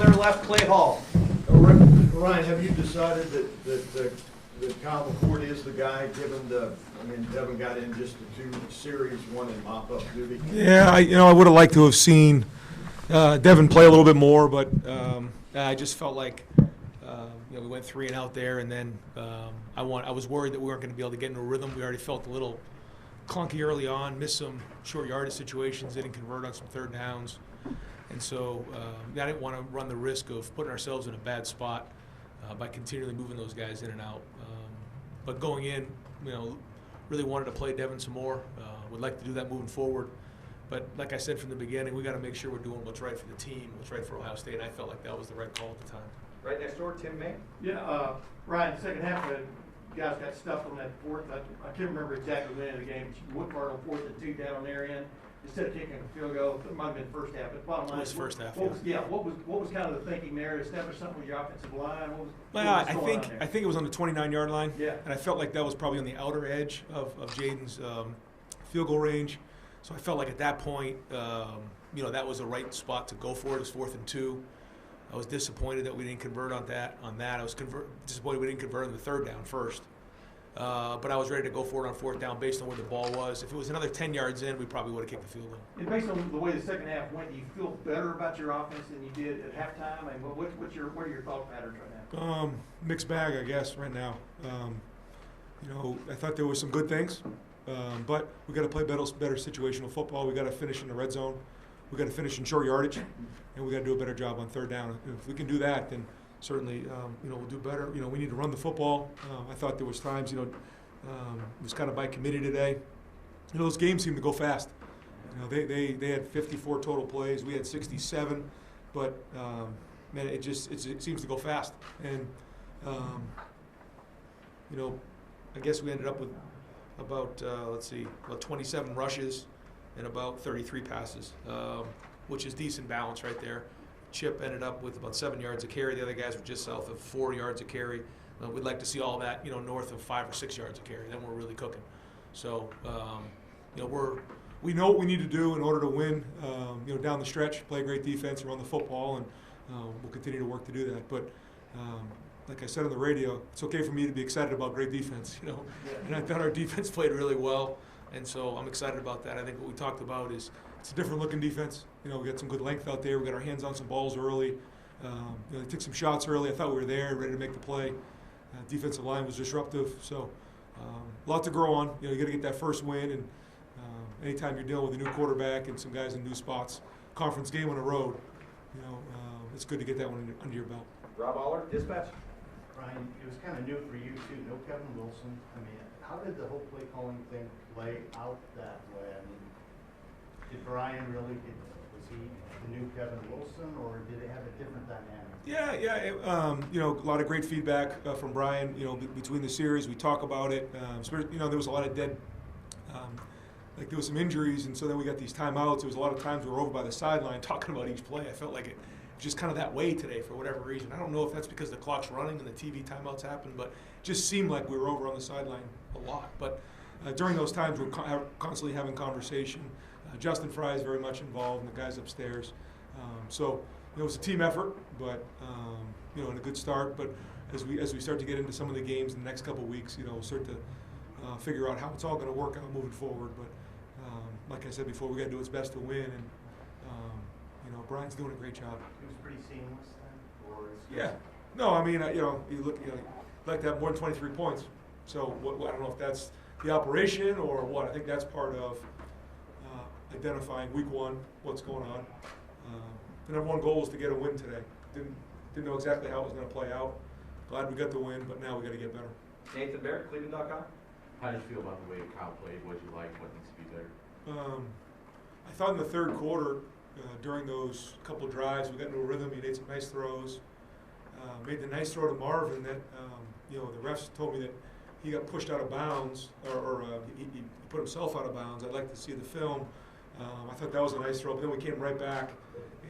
their left, Clay Hall. Ryan, have you decided that Kyle McCord is the guy, given Devin got in just the 2 series, 1 in mop-up duty? Yeah, I would have liked to have seen Devin play a little bit more, but I just felt like we went 3 and out there, and then I was worried that we weren't going to be able to get into a rhythm. We already felt a little clunky early on, missed some short yardage situations, didn't convert on some third downs, and so I didn't want to run the risk of putting ourselves in a bad spot by continually moving those guys in and out. But going in, really wanted to play Devin some more. Would like to do that moving forward. But like I said from the beginning, we got to make sure we're doing what's right for the team, what's right for Ohio State. And I felt like that was the right call at the time. Right next door, Tim May. Yeah, Ryan, second half, the guys got stuffed on that fourth. I can't remember exactly when in the game. Woodward on 4th and 2 down on their end. Instead of kicking a field goal, it might have been first half. But bottom line, It was first half. What was kind of the thinking there? Establish something with your offensive line. I think it was on the 29-yard line. Yeah. And I felt like that was probably on the outer edge of Jaden's field goal range. So I felt like at that point, that was the right spot to go for it. It was 4th and 2. I was disappointed that we didn't convert on that. I was disappointed we didn't convert on the third down first. But I was ready to go for it on 4th down based on where the ball was. If it was another 10 yards in, we probably would have kicked the field goal. And based on the way the second half went, do you feel better about your offense than you did at halftime? I mean, what are your thought patterns right now? Mixed bag, I guess, right now. I thought there were some good things, but we got to play better situational football. We got to finish in the red zone. We got to finish in short yardage, and we got to do a better job on third down. If we can do that, then certainly, we'll do better. We need to run the football. I thought there was times, it was kind of by committee today. Those games seem to go fast. They had 54 total plays. We had 67, but man, it seems to go fast. And I guess we ended up with about 27 rushes and about 33 passes, which is decent balance right there. Chip ended up with about 7 yards a carry. The other guys were just south of 4 yards a carry. We'd like to see all that, north of 5 or 6 yards a carry. Then we're really cooking. So, we know what we need to do in order to win. Down the stretch, play great defense, run the football, and we'll continue to work to do that. But like I said on the radio, it's okay for me to be excited about great defense. And I thought our defense played really well, and so I'm excited about that. I think what we talked about is it's a different looking defense. We got some good length out there. We got our hands on some balls early. They took some shots early. I thought we were there, ready to make the play. Defensive line was disruptive, so a lot to grow on. You got to get that first win, and anytime you're dealing with a new quarterback and some guys in new spots, conference game on the road, it's good to get that one under your belt. Rob Aller, Dispatch. Ryan, it was kind of new for you too. No Kevin Wilson. I mean, how did the whole play calling thing play out that way? I mean, did Brian really? Was he the new Kevin Wilson, or did it have a different dynamic? Yeah. A lot of great feedback from Brian. Between the series, we talk about it. There was a lot of dead. There was some injuries, and so then we got these timeouts. There was a lot of times we were over by the sideline talking about each play. I felt like it was just kind of that way today for whatever reason. I don't know if that's because the clock's running and the TV timeouts happen, but it just seemed like we were over on the sideline a lot. But during those times, we're constantly having conversation. Justin Fry is very much involved, and the guys upstairs. So it was a team effort, but and a good start. But as we start to get into some of the games in the next couple of weeks, we'll start to figure out how it's all going to work out moving forward. But like I said before, we got to do its best to win, and Brian's doing a great job. It was pretty seamless then, or yeah. No, I mean, you look, you'd like to have more than 23 points. So I don't know if that's the operation or what. I think that's part of identifying week one what's going on. The number one goal was to get a win today. Didn't know exactly how it was going to play out. Glad we got the win, but now we got to get better. Nathan Barrett, Cleveland.com. How did you feel about the way Kyle played? What did you like? What needs to be better? I thought in the third quarter, during those couple drives, we got into a rhythm. He made some nice throws. Made the nice throw to Marvin that, the refs told me that he got pushed out of bounds, or he put himself out of bounds. I'd like to see the film. I thought that was a nice throw, but then we came right back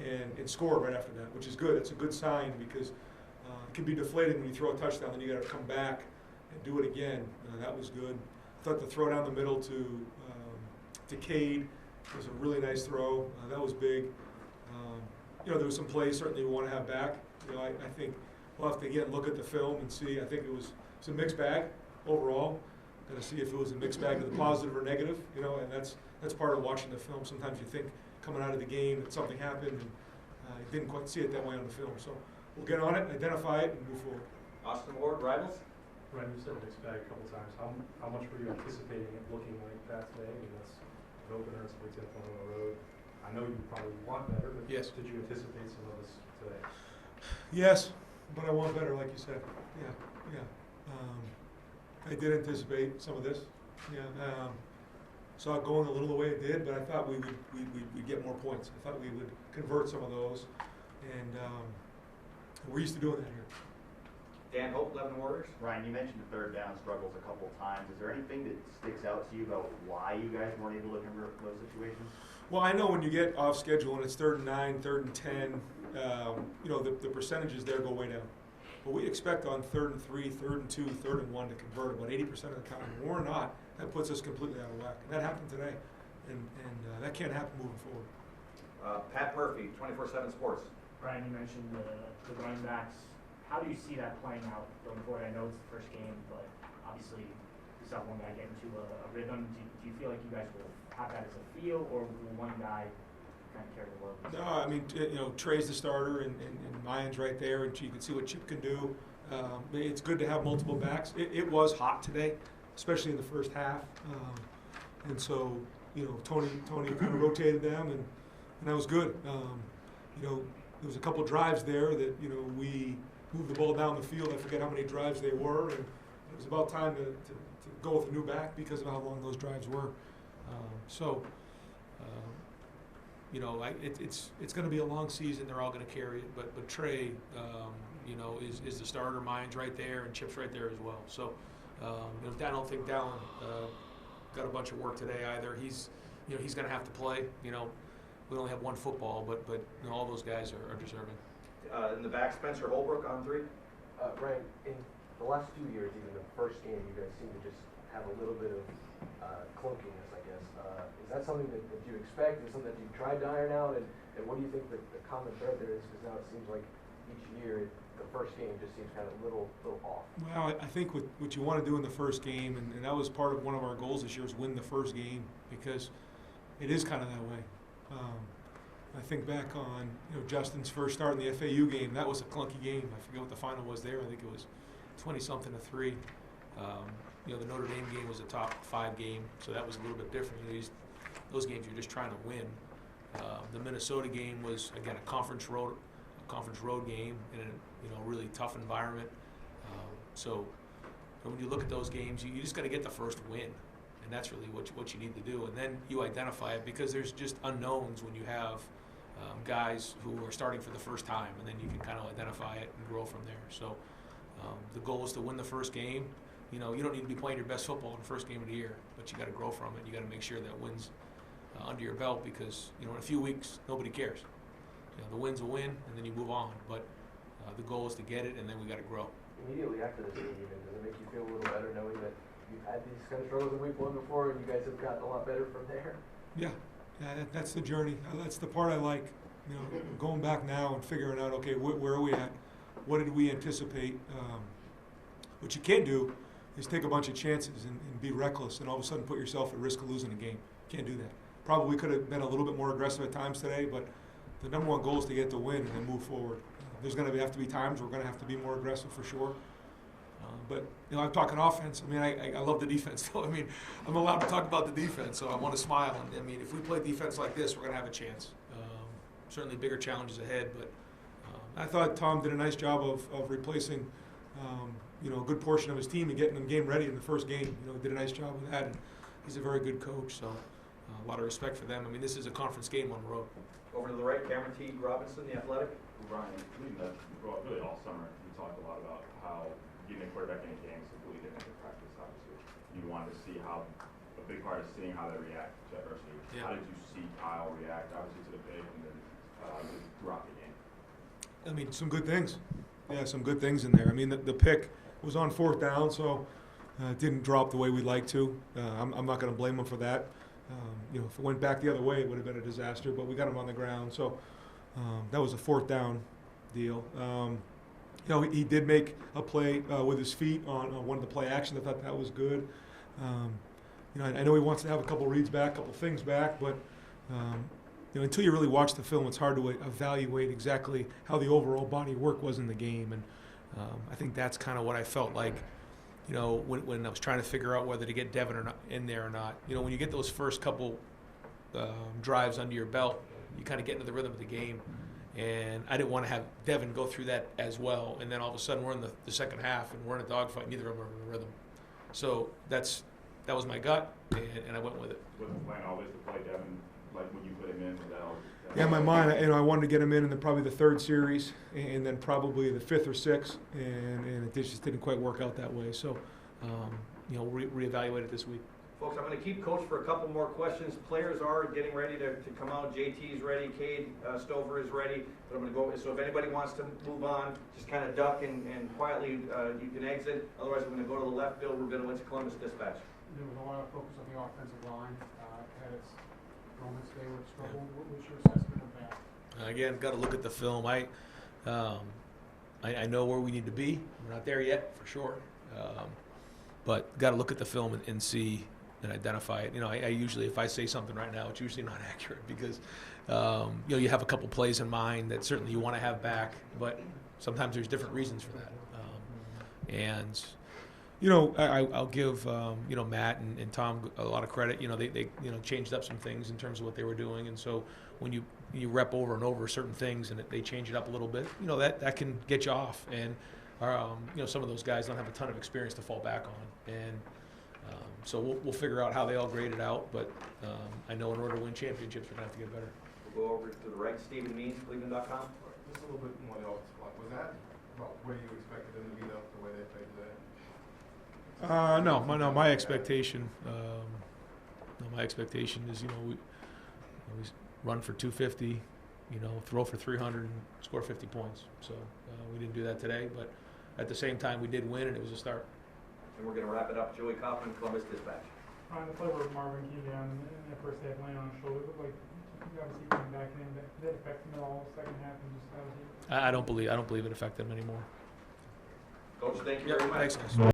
and scored right after that, which is good. It's a good sign because it can be deflating when you throw a touchdown, then you got to come back and do it again. That was good. I thought the throw down the middle to Cade was a really nice throw. That was big. there was some plays certainly we want to have back. I think we'll have to again look at the film and see. I think it's a mixed bag overall. Got to see if it was a mixed bag of the positive or negative, and that's part of watching the film. Sometimes you think coming out of the game that something happened, and you didn't quite see it that way on the film. So we'll get on it, identify it, and move forward. Austin Ward, Rivals. Ryan, you said mixed bag a couple times. How much were you anticipating it looking like that today? I mean, that's an opener, it's a Big Ten on the road. I know you probably want better, but Yes. Did you anticipate some of this today? Yes, but I want better, like you said. Yeah. I did anticipate some of this. Saw it going a little the way it did, but I thought we'd get more points. I thought we would convert some of those, and we're used to doing that here. Dan Hope, Lebanon Warriors. Ryan, you mentioned the third down struggles a couple times. Is there anything that sticks out to you about why you guys weren't able to convert those situations? Well, I know when you get off schedule and it's 3rd and 9, 3rd and 10, the percentages there go way down. But we expect on 3rd and 3, 3rd and 2, 3rd and 1 to convert about 80% of the time. When we're not, that puts us completely out of whack. And that happened today, and that can't happen moving forward. Pat Murphy, 24/7 Sports. Brian, you mentioned the running backs. How do you see that playing out going forward? I know it's the first game, but obviously you saw one guy get into a rhythm. Do you feel like you guys will have that as a feel, or will one guy kind of carry the load? No, I mean, Trey's the starter, and Mayan's right there, and you can see what Chip can do. It's good to have multiple backs. It was hot today, especially in the first half, and so Tony kind of rotated them, and that was good. There was a couple drives there that we moved the ball down the field. I forget how many drives they were, and it was about time to go with a new back because of how long those drives were. It's going to be a long season. They're all going to carry it, but Trey, is the starter. Mine's right there, and Chip's right there as well. So, I don't think Dallin got a bunch of work today either. He's going to have to play. We only have one football, but all those guys are deserving. In the back, Spencer Holbrook on 3. Ryan, in the last 2 years, even the first game, you guys seem to just have a little bit of clunkiness, I guess. Is that something that you expect? Is it something that you've tried to iron out? And what do you think that the common thread there is? Because now it seems like each year, the first game just seems kind of a little off. Well, I think what you want to do in the first game, and that was part of one of our goals this year, is win the first game, because it is kind of that way. I think back on Justin's first start in the FAU game. That was a clunky game. I forget what the final was there. I think it was 20-something to 3. The Notre Dame game was a top 5 game, so that was a little bit different. Those games you're just trying to win. The Minnesota game was again a conference road game in a really tough environment. So when you look at those games, you just got to get the first win, and that's really what you need to do. And then you identify it, because there's just unknowns when you have guys who are starting for the first time, and then you can kind of identify it and grow from there. So the goal is to win the first game. You don't need to be playing your best football in the first game of the year, but you got to grow from it. You got to make sure that wins under your belt, because in a few weeks nobody cares. The win's a win, and then you move on. But the goal is to get it, and then we got to grow. Immediately after this game, even, does it make you feel a little better knowing that you've had these kind of struggles in week 1 before, and you guys have gotten a lot better from there? Yeah, that's the journey. That's the part I like. Going back now and figuring out, okay, where are we at? What did we anticipate? What you can't do is take a bunch of chances and be reckless and all of a sudden put yourself at risk of losing a game. Can't do that. Probably could have been a little bit more aggressive at times today, but the number one goal is to get the win and then move forward. There's going to have to be times we're going to have to be more aggressive for sure. But I'm talking offense. I mean, I love the defense. So I'm allowed to talk about the defense, so I want to smile. And if we play defense like this, we're going to have a chance. Certainly bigger challenges ahead, but I thought Tom did a nice job of replacing, a good portion of his team and getting them game ready in the first game. Did a nice job with that, and he's a very good coach. So a lot of respect for them. This is a conference game on the road. Over to the right, Cameron T. Robinson, the Athletic. Brian, really all summer, you talked a lot about how getting a quarterback in a game is completely different than practice, obviously. You wanted to see how a big part is seeing how they react to adversity. Yeah. How did you see Kyle react, obviously, to the pick and then throughout the game? Some good things. Yeah, some good things in there. The pick was on 4th down, so it didn't drop the way we'd like to. I'm not going to blame him for that. If it went back the other way, it would have been a disaster, but we got him on the ground. So That was a 4th down deal. You know, he did make a play with his feet on one of the play actions. I thought that was good. You know, I know he wants to have a couple reads back, a couple things back, but you know, until you really watch the film, it's hard to evaluate exactly how the overall body of work was in the game. And I think that's kind of what I felt like, you know, when I was trying to figure out whether to get Devin or not in there or not. You know, when you get those first couple drives under your belt, you kind of get into the rhythm of the game. And I didn't want to have Devin go through that as well. And then all of a sudden we're in the second half and we're in a dogfight. Neither of them are in the rhythm. So that was my gut, and I went with it. Was the plan always to play Devin, like when you put him in, was that always? Yeah, in my mind, you know, I wanted to get him in probably the 3rd series, and then probably the 5th or 6th, and it just didn't quite work out that way. So, you know, reevaluate it this week. Folks, I'm going to keep Coach for a couple more questions. Players are getting ready to come out. JT's ready. Cade Stover is ready. But I'm going to go. So if anybody wants to move on, just kind of duck and quietly you can exit. Otherwise, I'm going to go to the left. Bill Rubinowitz, Columbus Dispatch. There was a lot of focus on the offensive line. Had its moments they were struggling. What was your assessment of that? Again, got to look at the film. I know where we need to be. We're not there yet, for sure. But got to look at the film and see and identify it. You know, I usually, if I say something right now, it's usually not accurate because, you know, you have a couple plays in mind that certainly you want to have back, but sometimes there's different reasons for that. And, you know, I'll give, you know, Matt and Tom a lot of credit. You know, they you know, changed up some things in terms of what they were doing. And so when you rep over and over certain things and they change it up a little bit, you know, that can get you off. And, you know, some of those guys don't have a ton of experience to fall back on. And so we'll figure out how they all grade it out. But I know in order to win championships, we're going to have to get better. We'll go over to the right. Stephen Means, Cleveland.com. Just a little bit more the offensive line. Was that about where you expected them to be the way they played today? No, my expectation. No, my expectation is, you know, we run for 250, you know, throw for 300 and score 50 points. So we didn't do that today, but at the same time we did win, and it was a start. And we're going to wrap it up. Joey Kaufman, Columbus Dispatch. On the play where Marvin came down in the first half, laying on his shoulder, like you obviously coming back in, did that affect him at all second half? And just I don't believe it affected him anymore. Coach, thank you very much. Thanks, guys.